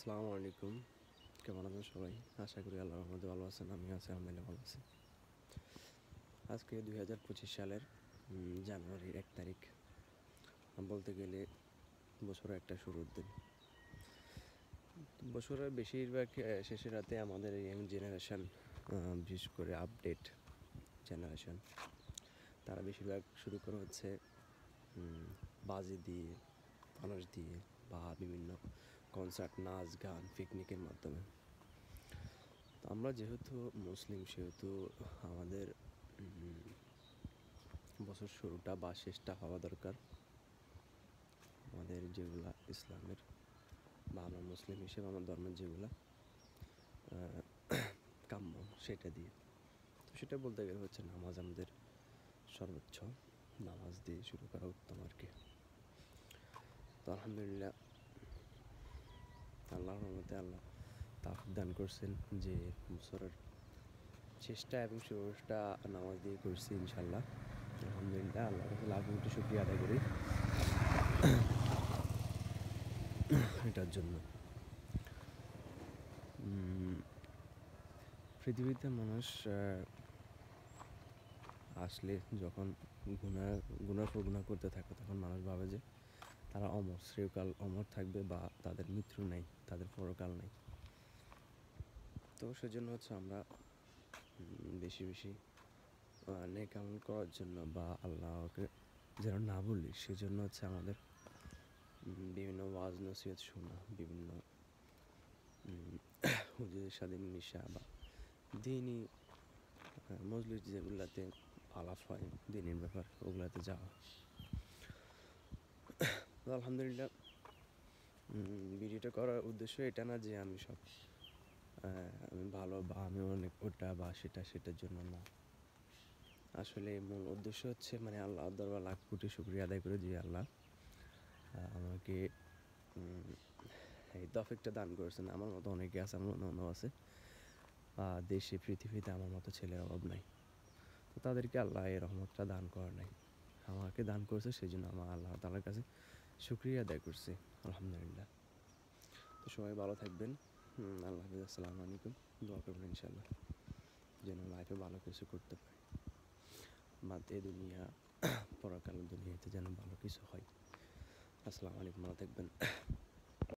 আসসালামু আলাইকুম। কেমন আছেন সবাই? আশা করি আল্লাহর রহমতে ভালো আছেন। আমিও আছি, আলহামদুলিল্লাহ ভালো আছি। আজকে 2025 সালের জানুয়ারির 1 তারিখ। বলতে গেলে বছরের একটা শুরুর দিন। বছরের বেশিরভাগ শেষের রাতে আমাদের এই ইয়াং জেনারেশন, বিশেষ করে আপডেট জেনারেশন, তারা বেশিরভাগ শুরু করে হচ্ছে বাজি দিয়ে, ফানুস দিয়ে বা বিভিন্ন কনসার্ট, নাচ, গান, পিকনিকের মাধ্যমে। আমরা যেহেতু মুসলিম, সেহেতু আমাদের বছর শুরুটা বা শেষটা হওয়া দরকার আমাদের যেগুলা ইসলামের বা আমরা মুসলিম হিসেবে আমার ধর্মের যেগুলা কাম্য সেটা দিয়ে। তো সেটা বলতে গেলে হচ্ছে নামাজ, আমাদের সর্বোচ্চ নামাজ দিয়ে শুরু করা উত্তম আর কি। তো আলহামদুলিল্লাহ, আল্লাহর রহমতে আল্লাহ তাওফীক দান করছেন যে বছরের শেষটা এবং শুরুটা নামাজ দিয়ে করছি ইনশাল্লাহ। আলহামদুলিল্লাহ, আল্লাহর কাছে লাখ কোটি শুকরিয়া আদায় করি এটার জন্য। পৃথিবীতে মানুষ আসলে যখন গুনার পর গুনাহ করতে থাকে, তখন মানুষ ভাবে যে তারা অমর, চিরকাল অমর থাকবে বা তাদের মৃত্যু নেই, তাদের পরকাল নেই। তো সেজন্য হচ্ছে আমরা বেশি বেশি নেক আমল করার জন্য বা আল্লাহকে যেন না বলি, সেজন্য হচ্ছে আমাদের বিভিন্ন ওয়াজ নসিহত শোনা, বিভিন্ন হুজুরের সাথে মিশা বা দিনই মজলিস যেগুলাতে আলাপ হয় দিনের ব্যাপার, ওগুলাতে যাওয়া। আলহামদুলিল্লাহ, ভিডিওটা করার উদ্দেশ্য এটা না যে আমি ভালো বা আমি অনেক ওটা বা সেটার জন্য না। আসলে মূল উদ্দেশ্য হচ্ছে আল্লাহর দরবার লাখ কোটি শুকরিয়া আদায় করে যে আল্লাহ আমাকে এই তৌফিকটা দান করেছেন। আমার মতো অনেকে আছে, আমার মতো আছে দেশে পৃথিবীতে আমার মতো ছেলের অভাব নাই। তো তাদেরকে আল্লাহ এই রহমতটা দান করে নাই, আমাকে দান করেছে। সেই জন্য আমার আল্লাহ তাআলার কাছে শুকরিয়া আদায় করছি, আলহামদুলিল্লাহ। তো সবাই ভালো থাকবেন। আল্লাহ হাফিজ, আসসালামু আলাইকুম। দোয়া করবেন ইনশাআল্লাহ যেন লাইফে ভালো কিছু করতে পারি, এ দুনিয়া পরকাল দুনিয়াতে যেন ভালো কিছু হয়। আসসালামু আলাইকুম, ভালো থাকবেন।